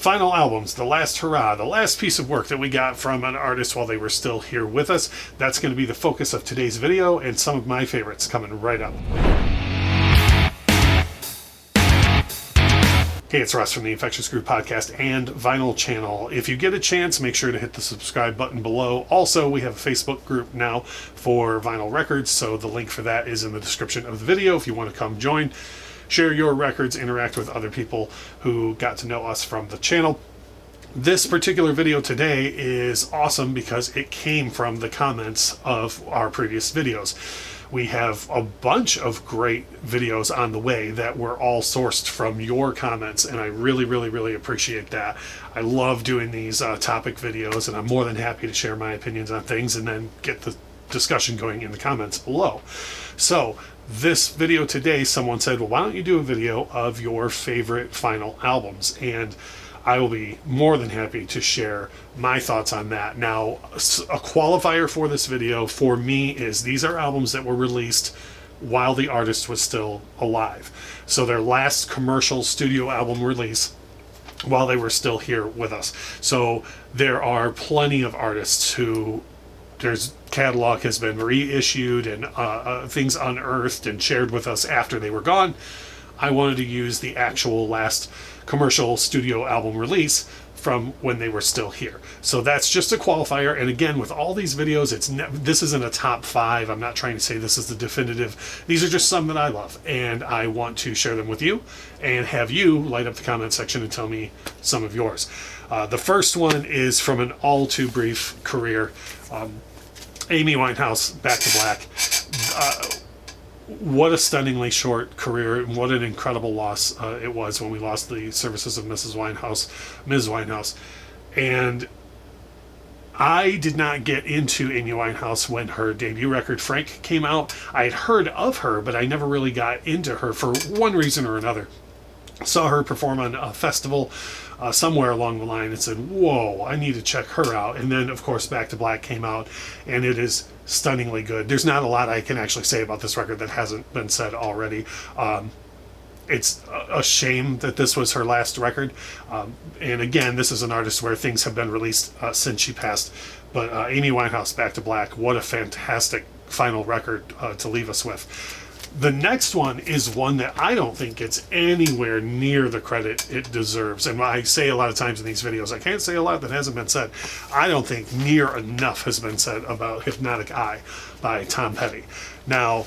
Final albums, the last hurrah, the last piece of work that we got from an artist while they were still here with us. That's going to be the focus of today's video, and some of my favorites coming right up. Hey, it's Russ from the Infectious Groove Podcast and Vinyl Channel. If you get a chance, make sure to hit the subscribe button below. Also, we have a Facebook group now for vinyl records, so the link for that is in the description of the video if you want to come join. Share your records, interact with other people who got to know us from the channel. This particular video today is awesome because it came from the comments of our previous videos. We have a bunch of great videos on the way that were all sourced from your comments, and I really appreciate that. I love doing these topic videos, and I'm more than happy to share my opinions on things and then get the discussion going in the comments below. So this video today, someone said, well, why don't you do a video of your favorite vinyl albums? And I will be more than happy to share my thoughts on that. Now, a qualifier for this video for me is these are albums that were released while the artist was still alive. So their last commercial studio album release while they were still here with us. So there are plenty of artists who their catalog has been reissued and things unearthed and shared with us after they were gone. I wanted to use the actual last commercial studio album release from when they were still here. So that's just a qualifier. And again, with all these videos, this isn't a top 5. I'm not trying to say this is the definitive. These are just some that I love, and I want to share them with you and have you light up the comment section and tell me some of yours. The first one is from an all too brief career. Amy Winehouse, Back to Black. What a stunningly short career, and what an incredible loss it was when we lost the services of Ms. Winehouse. And I did not get into Amy Winehouse when her debut record, Frank, came out. I had heard of her, but I never really got into her for one reason or another. Saw her perform on a festival somewhere along the line and said, whoa, I need to check her out. And then, of course, Back to Black came out, and it is stunningly good. There's not a lot I can actually say about this record that hasn't been said already. It's a shame that this was her last record. And again, this is an artist where things have been released since she passed. But Amy Winehouse, Back to Black, what a fantastic final record to leave us with. The next one is one that I don't think gets anywhere near the credit it deserves. And I say a lot of times in these videos, I can't say a lot that hasn't been said. I don't think near enough has been said about Hypnotic Eye by Tom Petty. Now,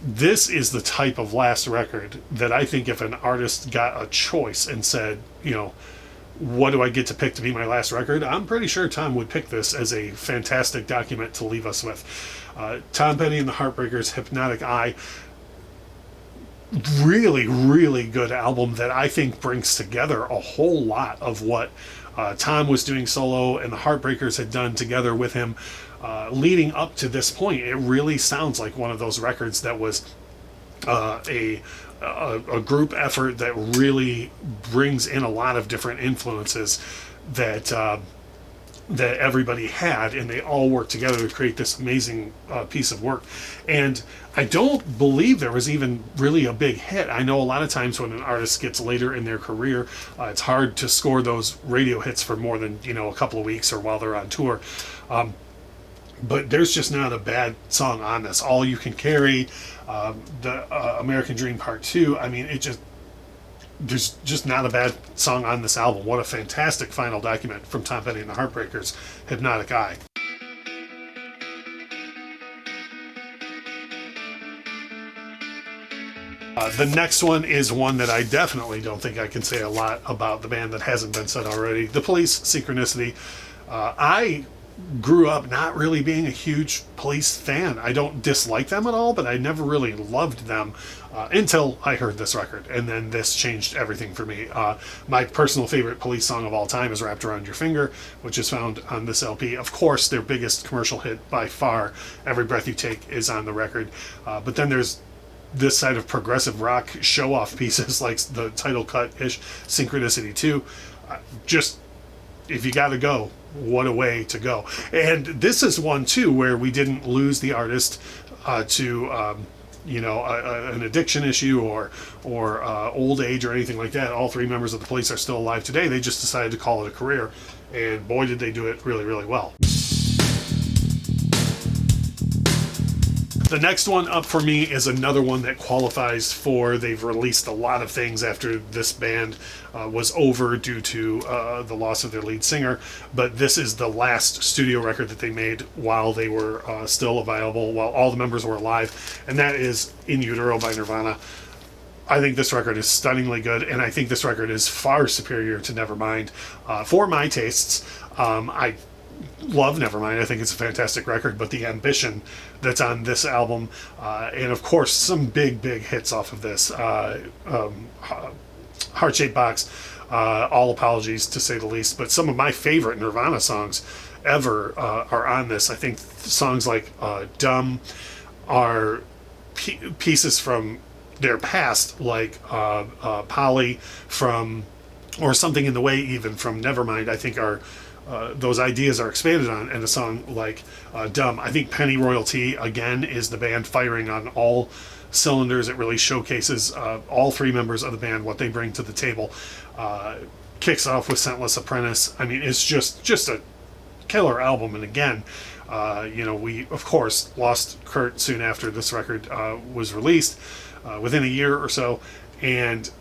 this is the type of last record that I think if an artist got a choice and said, you know, what do I get to pick to be my last record? I'm pretty sure Tom would pick this as a fantastic document to leave us with. Tom Petty and the Heartbreakers, Hypnotic Eye. Really good album that I think brings together a whole lot of what Tom was doing solo and the Heartbreakers had done together with him leading up to this point. It really sounds like one of those records that was a group effort that really brings in a lot of different influences that everybody had, and they all worked together to create this amazing piece of work. And I don't believe there was even really a big hit. I know a lot of times when an artist gets later in their career, it's hard to score those radio hits for more than, a couple of weeks or while they're on tour. But there's just not a bad song on this. All You Can Carry, the American Dream Part 2. I mean, there's just not a bad song on this album. What a fantastic final document from Tom Petty and the Heartbreakers, Hypnotic Eye. The next one is one that I definitely don't think I can say a lot about the band that hasn't been said already. The Police, Synchronicity. I grew up not really being a huge Police fan. I don't dislike them at all, but I never really loved them until I heard this record, and then this changed everything for me. My personal favorite Police song of all time is Wrapped Around Your Finger, which is found on this LP. Of course, their biggest commercial hit by far, Every Breath You Take, is on the record. But then there's this side of progressive rock show-off pieces like the title cut-ish Synchronicity 2. Just, if you gotta go, what a way to go. And this is one too where we didn't lose the artist to an addiction issue or old age or anything like that. All three members of the Police are still alive today. They just decided to call it a career, and boy, did they do it really, really well. The next one up for me is another one that qualifies for, they've released a lot of things after this band was over due to the loss of their lead singer, but this is the last studio record that they made while they were still available, while all the members were alive, and that is In Utero by Nirvana. I think this record is stunningly good, and I think this record is far superior to Nevermind for my tastes. I love Nevermind. I think it's a fantastic record, but the ambition that's on this album, and of course some big hits off of this, Heart-Shaped Box, All Apologies to say the least, but some of my favorite Nirvana songs ever are on this. I think songs like Dumb are pieces from their past, like Polly from, or Something in the Way even from Nevermind, I think are those ideas are expanded on in a song like Dumb. I think Pennyroyal Tea, again, is the band firing on all cylinders. It really showcases all three members of the band, what they bring to the table. Kicks off with Scentless Apprentice. I mean, it's just a killer album. And again, we, of course, lost Kurt soon after this record was released, within a year or so. And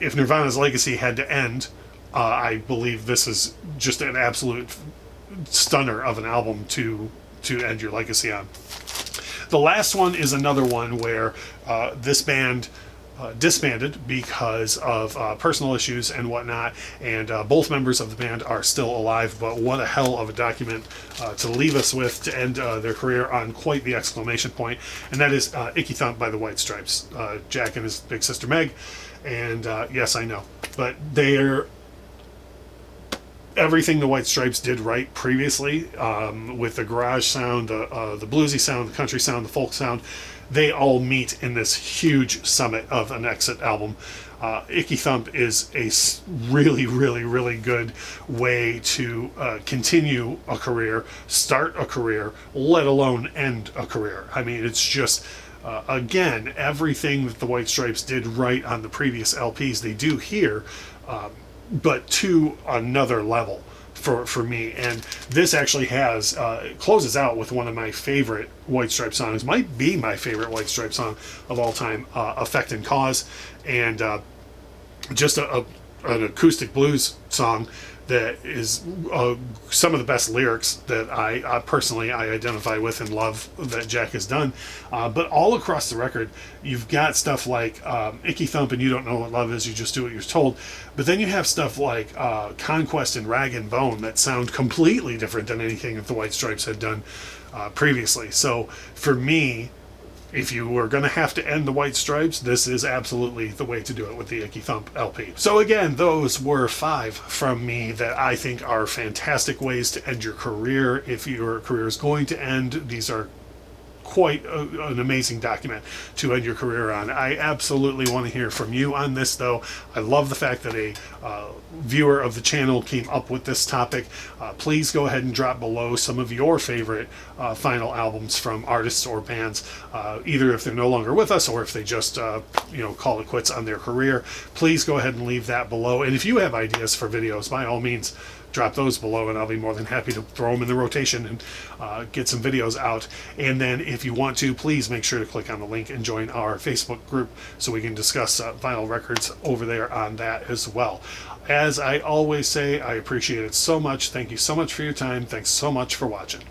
if Nirvana's legacy had to end, I believe this is just an absolute stunner of an album to end your legacy on. The last one is another one where this band disbanded because of personal issues and whatnot, and both members of the band are still alive, but what a hell of a document to leave us with to end their career on quite the exclamation point, and that is Icky Thump by the White Stripes. Jack and his big sister Meg, and yes, I know, but they're everything the White Stripes did right previously, with the garage sound, the bluesy sound, the country sound, the folk sound, they all meet in this huge summit of an Exit album. Icky Thump is a really good way to continue a career, start a career, let alone end a career. I mean, it's just, again, everything that the White Stripes did right on the previous LPs, they do here, but to another level for me. And this actually has closes out with one of my favorite White Stripes songs, might be my favorite White Stripes song of all time, Effect and Cause, and just an acoustic blues song that is some of the best lyrics that I personally identify with and love that Jack has done. But all across the record, you've got stuff like Icky Thump and You Don't Know What Love Is, You Just Do What You're Told. But then you have stuff like Conquest and Rag and Bone that sound completely different than anything that the White Stripes had done previously. So for me, if you were going to have to end the White Stripes, this is absolutely the way to do it with the Icky Thump LP. So again, those were 5 from me that I think are fantastic ways to end your career. If your career is going to end, these are quite an amazing document to end your career on. I absolutely want to hear from you on this, though. I love the fact that a viewer of the channel came up with this topic. Please go ahead and drop below some of your favorite final albums from artists or bands, either if they're no longer with us or if they just call it quits on their career. Please go ahead and leave that below. And if you have ideas for videos, by all means, drop those below, and I'll be more than happy to throw them in the rotation and get some videos out. And then if you want to, please make sure to click on the link and join our Facebook group so we can discuss vinyl records over there on that as well. As I always say, I appreciate it so much. Thank you so much for your time. Thanks so much for watching.